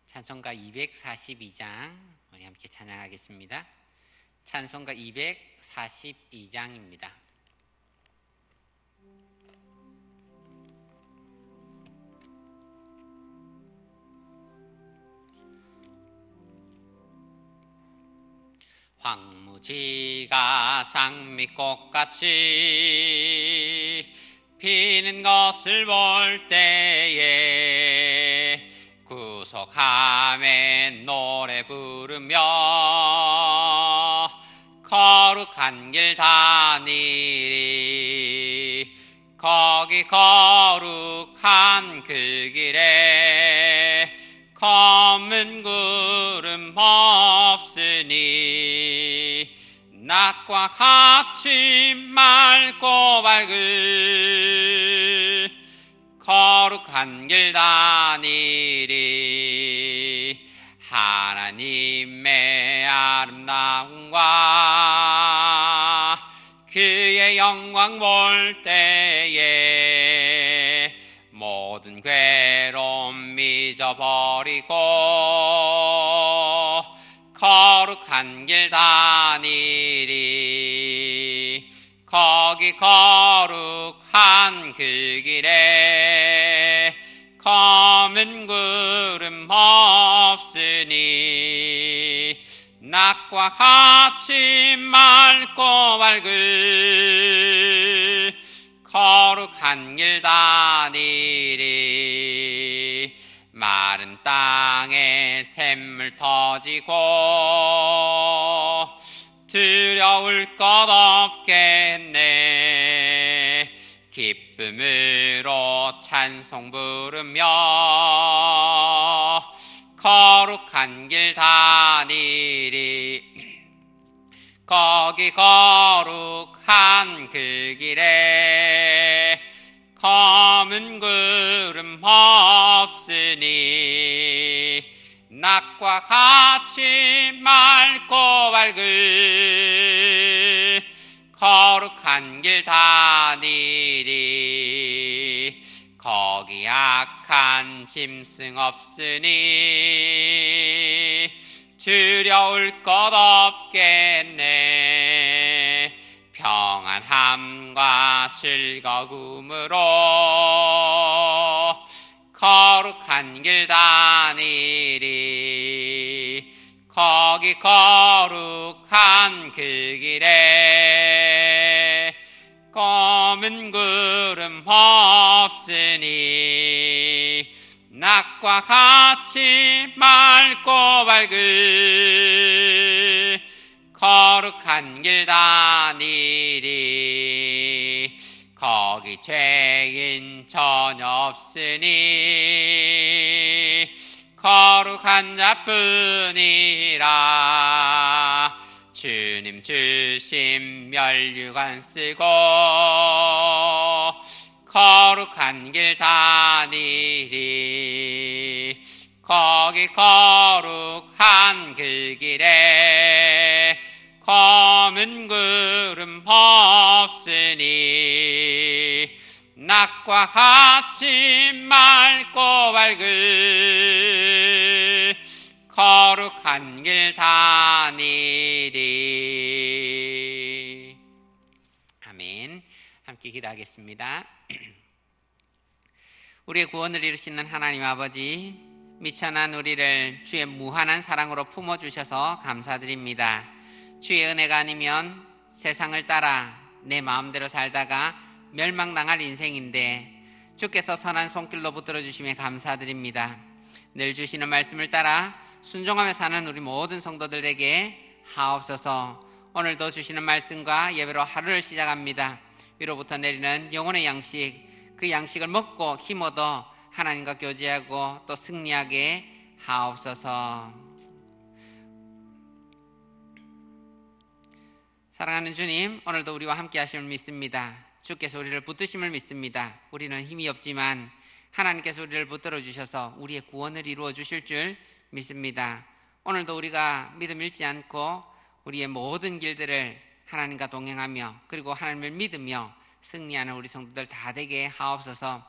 찬송가 242장 우리 함께 찬양하겠습니다. 찬송가 242장입니다. 황무지가 장미꽃같이 피는 것을 볼 때에 구속함에 노래 부르며 거룩한 길 다니리. 거기 거룩한 그 길에 검은 구름 없으니 낮과 같이 맑고 밝은 거룩한 길 다니리. 하나님의 아름다움과 그의 영광 볼 때에 모든 괴로움 잊어버리고 거룩한 길 다니리. 거기 거룩한 그 길에 검은 구름 없으니 낮과 같이 맑고 밝은 거룩한 길 다니리. 마른 땅에 샘물 터지고 두려울 것 없겠네. 기쁨으로 찬송 부르며 거룩한 길 다니리. 거기 거룩한 그 길에 검은 구름 없으니 낮과 같이 맑고 밝은 거룩한 길 다니리. 거기 악한 짐승 없으니 두려울 것 없겠네. 평안함과 즐거움으로 거룩한 길 다니리. 거기 거룩한 그 길에 검은 구름 없으니 낮과 같이 맑고 밝은 거룩한 길 다니리. 거기 죄인 전혀 없으니 거룩한 자뿐이라. 주님 주신 면류관 쓰고 거룩한 길 다니리. 거기 거룩한 그 길에 검은 구름 없으니 낮과 같이 맑고 밝은 거룩한 길 다니리. 아멘. 함께 기도하겠습니다. 우리의 구원을 이루시는 하나님 아버지, 미천한 우리를 주의 무한한 사랑으로 품어주셔서 감사드립니다. 주의 은혜가 아니면 세상을 따라 내 마음대로 살다가 멸망당할 인생인데 주께서 선한 손길로 붙들어 주심에 감사드립니다. 늘 주시는 말씀을 따라 순종하며 사는 우리 모든 성도들에게 하옵소서. 오늘도 주시는 말씀과 예배로 하루를 시작합니다. 위로부터 내리는 영혼의 양식, 그 양식을 먹고 힘 얻어 하나님과 교제하고 또 승리하게 하옵소서. 사랑하는 주님, 오늘도 우리와 함께 하심을 믿습니다. 주께서 우리를 붙드심을 믿습니다. 우리는 힘이 없지만 하나님께서 우리를 붙들어 주셔서 우리의 구원을 이루어 주실 줄 믿습니다. 오늘도 우리가 믿음 잃지 않고 우리의 모든 길들을 하나님과 동행하며 그리고 하나님을 믿으며 승리하는 우리 성도들 다 되게 하옵소서.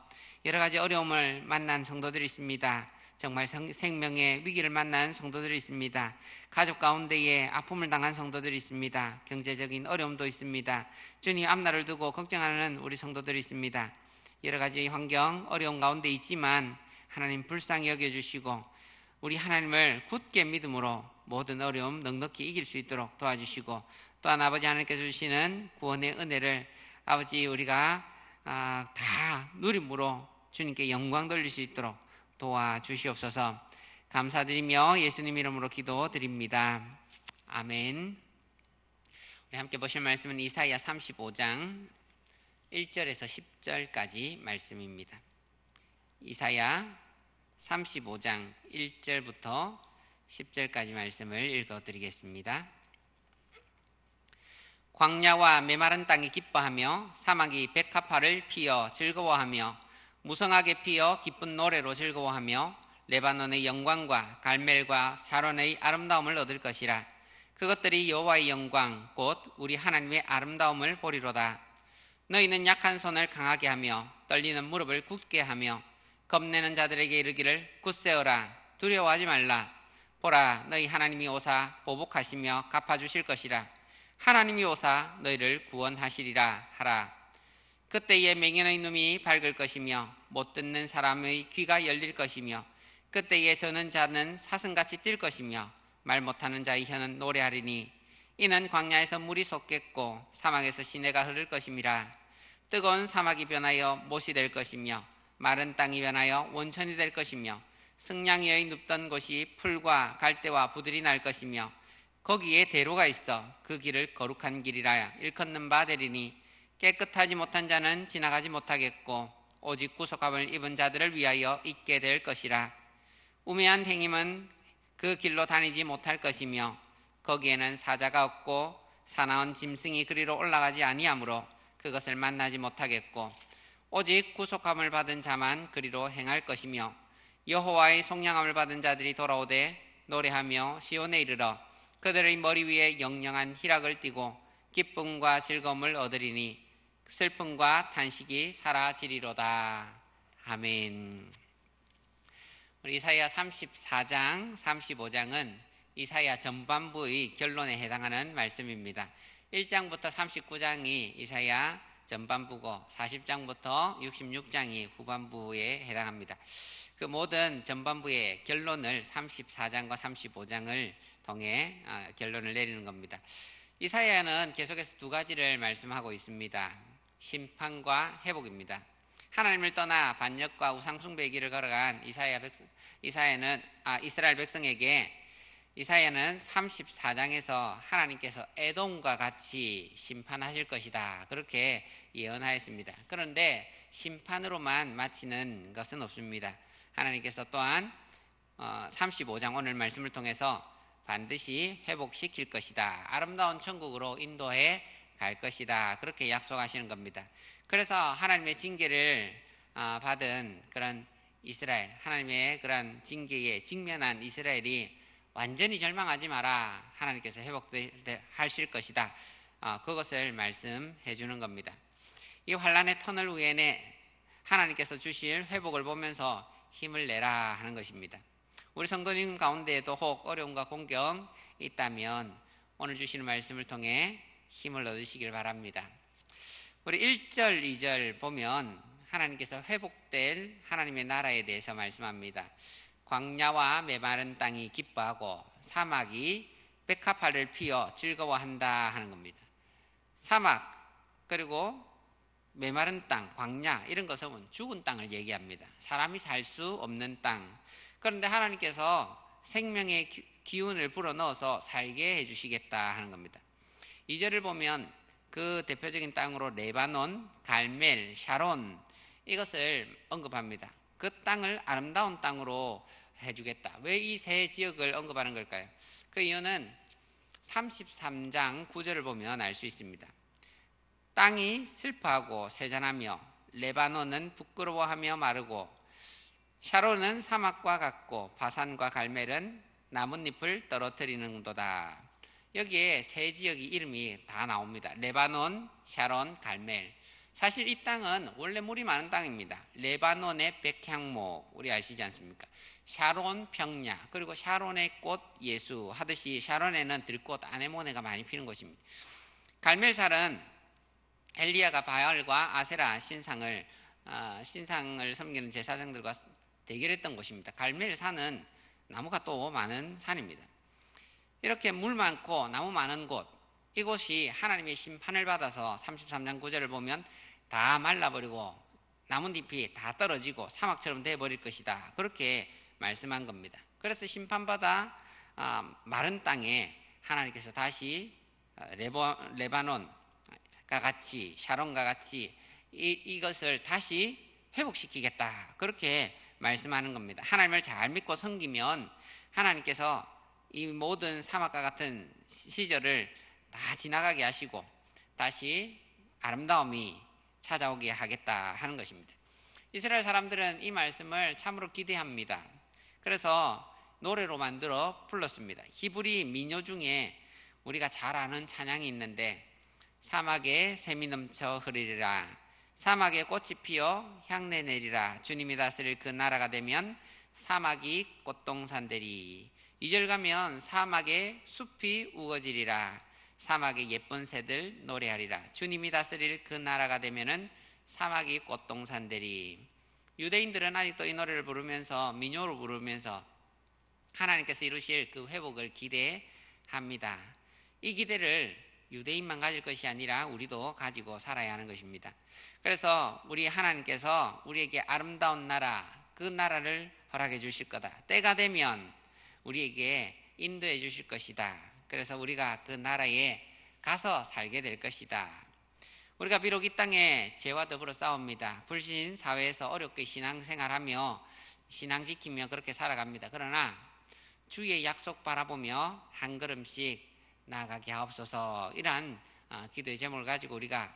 여러 가지 어려움을 만난 성도들이 있습니다. 정말 생명의 위기를 만난 성도들이 있습니다. 가족 가운데에 아픔을 당한 성도들이 있습니다. 경제적인 어려움도 있습니다. 주님 앞날을 두고 걱정하는 우리 성도들이 있습니다. 여러 가지 환경, 어려움 가운데 있지만 하나님 불쌍히 여겨주시고 우리 하나님을 굳게 믿음으로 모든 어려움 넉넉히 이길 수 있도록 도와주시고, 또한 아버지 하나님께서 주시는 구원의 은혜를 아버지 우리가 다 누림으로 주님께 영광 돌릴 수 있도록 도와주시옵소서. 감사드리며 예수님 이름으로 기도드립니다. 아멘. 우리 함께 보실 말씀은 이사야 35장 1절에서 10절까지 말씀입니다. 이사야 35장 1절부터 10절까지 말씀을 읽어드리겠습니다. 광야와 메마른 땅이 기뻐하며 사막이 백합화를 피어 즐거워하며 무성하게 피어 기쁜 노래로 즐거워하며 레바논의 영광과 갈멜과 샤론의 아름다움을 얻을 것이라. 그것들이 여호와의 영광 곧 우리 하나님의 아름다움을 보리로다. 너희는 약한 손을 강하게 하며 떨리는 무릎을 굳게 하며 겁내는 자들에게 이르기를 굳세어라, 두려워하지 말라. 보라, 너희 하나님이 오사 보복하시며 갚아주실 것이라. 하나님이 오사 너희를 구원하시리라 하라. 그때에 맹인의 눈이 밝을 것이며 못 듣는 사람의 귀가 열릴 것이며 그때에 저는 자는 사슴같이 뛸 것이며 말 못하는 자의 혀는 노래하리니 이는 광야에서 물이 솟겠고 사막에서 시내가 흐를 것임이라. 뜨거운 사막이 변하여 못이 될 것이며 마른 땅이 변하여 원천이 될 것이며 승냥이의 눕던 곳이 풀과 갈대와 부들이 날 것이며 거기에 대로가 있어 그 길을 거룩한 길이라 일컫는 바 되리니 깨끗하지 못한 자는 지나가지 못하겠고 오직 구속함을 입은 자들을 위하여 있게 될 것이라. 우매한 행임은 그 길로 다니지 못할 것이며 거기에는 사자가 없고 사나운 짐승이 그리로 올라가지 아니하므로 그것을 만나지 못하겠고 오직 구속함을 받은 자만 그리로 행할 것이며 여호와의 속량함을 받은 자들이 돌아오되 노래하며 시온에 이르러 그들의 머리 위에 영영한 희락을 띠고 기쁨과 즐거움을 얻으리니 슬픔과 탄식이 사라지리로다. 아멘. 우리 이사야 34장, 35장은 이사야 전반부의 결론에 해당하는 말씀입니다. 1장부터 39장이 이사야 전반부고 40장부터 66장이 후반부에 해당합니다. 그 모든 전반부의 결론을 34장과 35장을 통해 결론을 내리는 겁니다. 이사야는 계속해서 두 가지를 말씀하고 있습니다. 심판과 회복입니다. 하나님을 떠나 반역과 우상숭배의 길을 걸어간 이스라엘 백성에게 이사야는 34장에서 하나님께서 에돔과 같이 심판하실 것이다, 그렇게 예언하였습니다. 그런데 심판으로만 마치는 것은 없습니다. 하나님께서 또한 35장 오늘 말씀을 통해서 반드시 회복시킬 것이다, 아름다운 천국으로 인도해 갈 것이다, 그렇게 약속하시는 겁니다. 그래서 하나님의 징계를 받은 그런 이스라엘, 하나님의 그런 징계에 직면한 이스라엘이 완전히 절망하지 마라, 하나님께서 회복하실 것이다, 그것을 말씀해 주는 겁니다. 이 환난의 터널 후에는 하나님께서 주실 회복을 보면서 힘을 내라 하는 것입니다. 우리 성도님 가운데에도 혹 어려움과 공경이 있다면 오늘 주시는 말씀을 통해 힘을 얻으시길 바랍니다. 우리 1절, 2절 보면 하나님께서 회복될 하나님의 나라에 대해서 말씀합니다. 광야와 메마른 땅이 기뻐하고 사막이 백합화를 피어 즐거워한다 하는 겁니다. 사막 그리고 메마른 땅, 광야 이런 것은 죽은 땅을 얘기합니다. 사람이 살 수 없는 땅. 그런데 하나님께서 생명의 기운을 불어넣어서 살게 해주시겠다 하는 겁니다. 2절을 보면 그 대표적인 땅으로 레바논, 갈멜, 샤론 이것을 언급합니다. 그 땅을 아름다운 땅으로 해주겠다. 왜 이 세 지역을 언급하는 걸까요? 그 이유는 33장 9절을 보면 알 수 있습니다. 땅이 슬퍼하고 세잔하며 레바논은 부끄러워하며 마르고 샤론은 사막과 같고 바산과 갈멜은 나뭇잎을 떨어뜨리는도다. 여기에 세 지역의 이름이 다 나옵니다. 레바논, 샤론, 갈멜. 사실 이 땅은 원래 물이 많은 땅입니다. 레바논의 백향목, 우리 아시지 않습니까? 샤론 평야, 그리고 샤론의 꽃 예수 하듯이 샤론에는 들꽃 아네모네가 많이 피는 곳입니다. 갈멜살은 엘리야가 바알과 아세라 신상을 섬기는 제사장들과 대결했던 곳입니다. 갈멜산은 나무가 또 많은 산입니다. 이렇게 물 많고 나무 많은 곳, 이곳이 하나님의 심판을 받아서 33장 9절을 보면 다 말라버리고 나뭇잎이 다 떨어지고 사막처럼 되어버릴 것이다, 그렇게 말씀한 겁니다. 그래서 심판받아 마른 땅에 하나님께서 다시 레바논과 같이 샤론과 같이 이것을 다시 회복시키겠다, 그렇게 말씀하는 겁니다. 하나님을 잘 믿고 섬기면 하나님께서 이 모든 사막과 같은 시절을 다 지나가게 하시고 다시 아름다움이 찾아오게 하겠다 하는 것입니다. 이스라엘 사람들은 이 말씀을 참으로 기대합니다. 그래서 노래로 만들어 불렀습니다. 히브리 민요 중에 우리가 잘 아는 찬양이 있는데, 사막에 샘이 넘쳐 흐르리라, 사막에 꽃이 피어 향내 내리라, 주님이 다스릴 그 나라가 되면 사막이 꽃동산되리. 2절 가면 사막에 숲이 우거지리라, 사막에 예쁜 새들 노래하리라, 주님이 다스릴 그 나라가 되면은 사막이 꽃동산되리. 유대인들은 아직도 이 노래를 부르면서, 민요로 부르면서 하나님께서 이루실 그 회복을 기대합니다. 이 기대를 유대인만 가질 것이 아니라 우리도 가지고 살아야 하는 것입니다. 그래서 우리 하나님께서 우리에게 아름다운 나라, 그 나라를 허락해 주실 거다. 때가 되면 우리에게 인도해 주실 것이다. 그래서 우리가 그 나라에 가서 살게 될 것이다. 우리가 비록 이 땅에 죄와 더불어 싸웁니다. 불신 사회에서 어렵게 신앙생활하며 신앙 지키며 그렇게 살아갑니다. 그러나 주의 약속 바라보며 한 걸음씩 나아가게 하옵소서, 이러한 기도의 제목을 가지고 우리가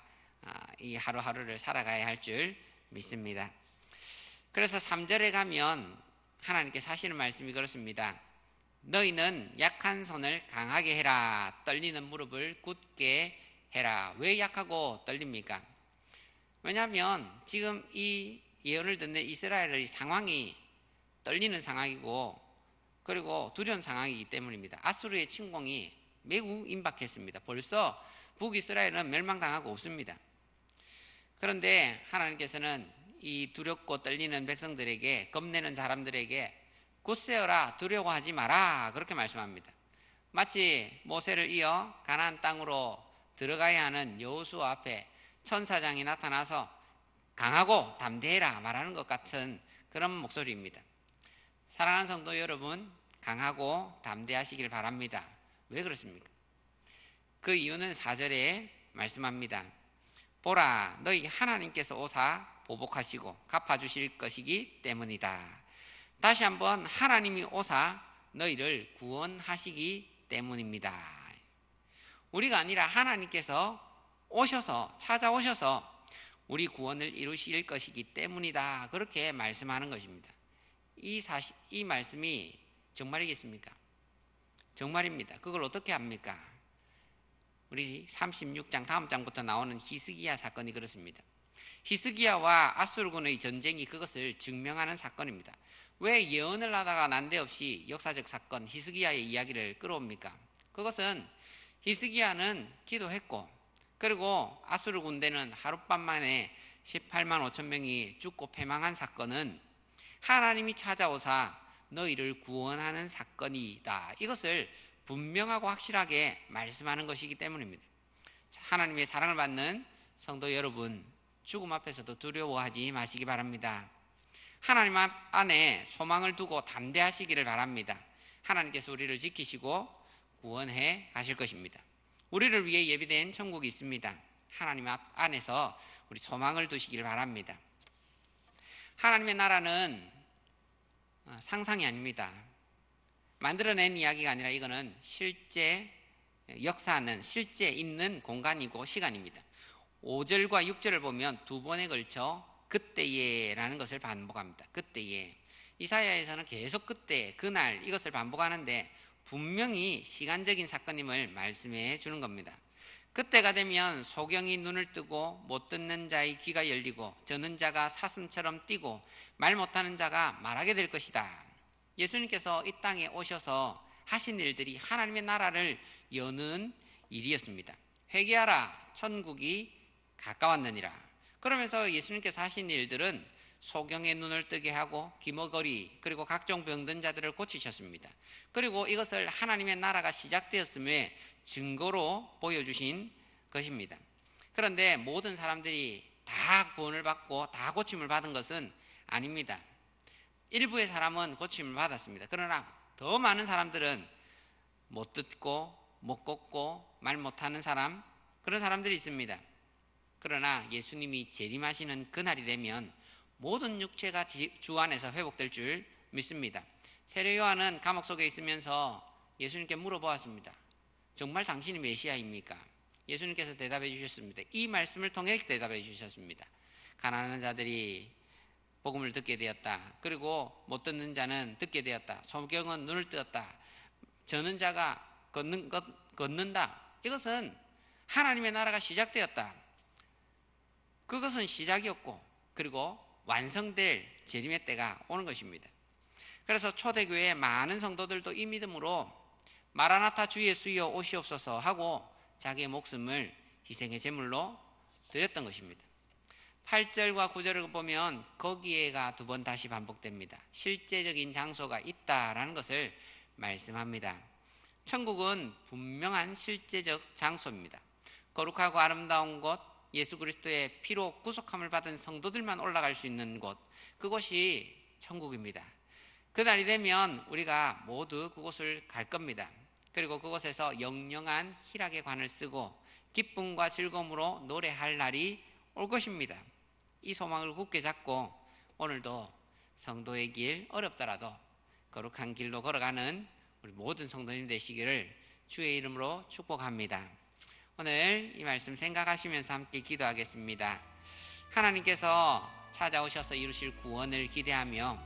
이 하루하루를 살아가야 할 줄 믿습니다. 그래서 3절에 가면 하나님께서 하시는 말씀이 그렇습니다. 너희는 약한 손을 강하게 해라, 떨리는 무릎을 굳게 해라. 왜 약하고 떨립니까? 왜냐하면 지금 이 예언을 듣는 이스라엘의 상황이 떨리는 상황이고, 그리고 두려운 상황이기 때문입니다. 아수르의 침공이 매우 임박했습니다. 벌써 북이스라엘은 멸망당하고 없습니다. 그런데 하나님께서는 이 두렵고 떨리는 백성들에게, 겁내는 사람들에게 굳세어라, 두려워하지 마라, 그렇게 말씀합니다. 마치 모세를 이어 가나안 땅으로 들어가야 하는 여호수아 앞에 천사장이 나타나서 강하고 담대해라 말하는 것 같은 그런 목소리입니다. 사랑하는 성도 여러분, 강하고 담대하시길 바랍니다. 왜 그렇습니까? 그 이유는 4절에 말씀합니다. 보라, 너희 하나님께서 오사 보복하시고 갚아주실 것이기 때문이다. 다시 한번 하나님이 오사 너희를 구원하시기 때문입니다. 우리가 아니라 하나님께서 오셔서, 찾아오셔서 우리 구원을 이루실 것이기 때문이다, 그렇게 말씀하는 것입니다. 이 말씀이 정말이겠습니까? 정말입니다. 그걸 어떻게 합니까? 우리 36장 다음 장부터 나오는 히스기야 사건이 그렇습니다. 히스기야와 아수르군의 전쟁이 그것을 증명하는 사건입니다. 왜 예언을 하다가 난데없이 역사적 사건 히스기야의 이야기를 끌어옵니까? 그것은 히스기야는 기도했고, 그리고 아수르 군대는 하룻밤 만에 18만 5천 명이 죽고 패망한 사건은 하나님이 찾아오사 너희를 구원하는 사건이다, 이것을 분명하고 확실하게 말씀하는 것이기 때문입니다. 하나님의 사랑을 받는 성도 여러분, 죽음 앞에서도 두려워하지 마시기 바랍니다. 하나님 안에 소망을 두고 담대하시기를 바랍니다. 하나님께서 우리를 지키시고 구원해 가실 것입니다. 우리를 위해 예비된 천국이 있습니다. 하나님 안에서 우리 소망을 두시기를 바랍니다. 하나님의 나라는 상상이 아닙니다. 만들어낸 이야기가 아니라 이거는 실제 역사하는, 실제 있는 공간이고 시간입니다. 5절과 6절을 보면 두 번에 걸쳐 그때에 라는 것을 반복합니다. 그때에. 이사야에서는 계속 그때, 그날 이것을 반복하는데 분명히 시간적인 사건임을 말씀해 주는 겁니다. 그때가 되면 소경이 눈을 뜨고 못 듣는 자의 귀가 열리고 저는 자가 사슴처럼 뛰고 말 못하는 자가 말하게 될 것이다. 예수님께서 이 땅에 오셔서 하신 일들이 하나님의 나라를 여는 일이었습니다. 회개하라, 천국이 가까웠느니라. 그러면서 예수님께서 하신 일들은 소경의 눈을 뜨게 하고 기머거리 그리고 각종 병든 자들을 고치셨습니다. 그리고 이것을 하나님의 나라가 시작되었음의 증거로 보여주신 것입니다. 그런데 모든 사람들이 다 구원을 받고 다 고침을 받은 것은 아닙니다. 일부의 사람은 고침을 받았습니다. 그러나 더 많은 사람들은 못 듣고 못 걷고 말 못하는 사람, 그런 사람들이 있습니다. 그러나 예수님이 재림하시는 그날이 되면 모든 육체가 주 안에서 회복될 줄 믿습니다. 세례 요한은 감옥 속에 있으면서 예수님께 물어보았습니다. 정말 당신이 메시아입니까? 예수님께서 대답해 주셨습니다. 이 말씀을 통해 대답해 주셨습니다. 가난한 자들이 복음을 듣게 되었다. 그리고 못 듣는 자는 듣게 되었다. 소경은 눈을 뜨었다. 저는 자가 걷는다. 이것은 하나님의 나라가 시작되었다. 그것은 시작이었고 그리고 완성될 재림의 때가 오는 것입니다. 그래서 초대교회의 많은 성도들도 이 믿음으로 마라나타 주 예수여 오시옵소서 하고 자기의 목숨을 희생의 제물로 드렸던 것입니다. 8절과 9절을 보면 거기에가 두 번 다시 반복됩니다. 실제적인 장소가 있다라는 것을 말씀합니다. 천국은 분명한 실제적 장소입니다. 거룩하고 아름다운 곳, 예수 그리스도의 피로 구속함을 받은 성도들만 올라갈 수 있는 곳, 그곳이 천국입니다. 그날이 되면 우리가 모두 그곳을 갈 겁니다. 그리고 그곳에서 영영한 희락의 관을 쓰고 기쁨과 즐거움으로 노래할 날이 올 것입니다. 이 소망을 굳게 잡고 오늘도 성도의 길 어렵더라도 거룩한 길로 걸어가는 우리 모든 성도님 되시기를 주의 이름으로 축복합니다. 오늘 이 말씀 생각하시면서 함께 기도하겠습니다. 하나님께서 찾아오셔서 이루실 구원을 기대하며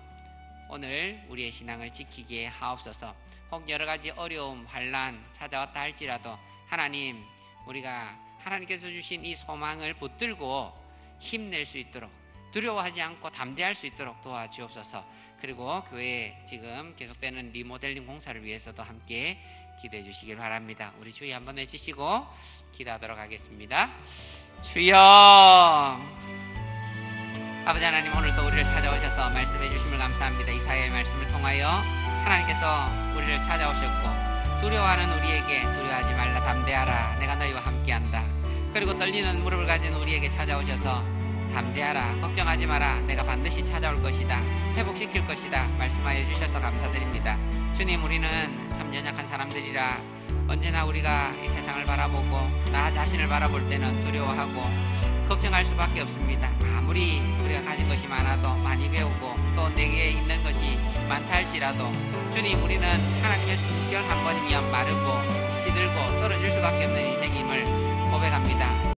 오늘 우리의 신앙을 지키게 하옵소서. 혹 여러 가지 어려움, 환난 찾아왔다 할지라도 하나님, 우리가 하나님께서 주신 이 소망을 붙들고 힘낼 수 있도록, 두려워하지 않고 담대할 수 있도록 도와주옵소서. 그리고 교회에 지금 계속되는 리모델링 공사를 위해서도 함께 기도해 주시길 바랍니다. 우리 주의 한번 외치시고 기도하도록 하겠습니다. 주여, 아버지 하나님, 오늘도 우리를 찾아오셔서 말씀해 주심을 감사합니다. 이사야의 말씀을 통하여 하나님께서 우리를 찾아오셨고 두려워하는 우리에게 두려워하지 말라, 담대하라, 내가 너희와 함께한다. 그리고 떨리는 무릎을 가진 우리에게 찾아오셔서 담대하라, 걱정하지 마라, 내가 반드시 찾아올 것이다, 회복시킬 것이다 말씀하여 주셔서 감사드립니다. 주님, 우리는 참 연약한 사람들이라 언제나 우리가 이 세상을 바라보고 나 자신을 바라볼 때는 두려워하고 걱정할 수밖에 없습니다. 아무리 우리가 가진 것이 많아도, 많이 배우고 또 내게 있는 것이 많다 할지라도 주님, 우리는 하나님의 숨결 한 번이면 마르고 시들고 떨어질 수밖에 없는 인생임을 고백합니다.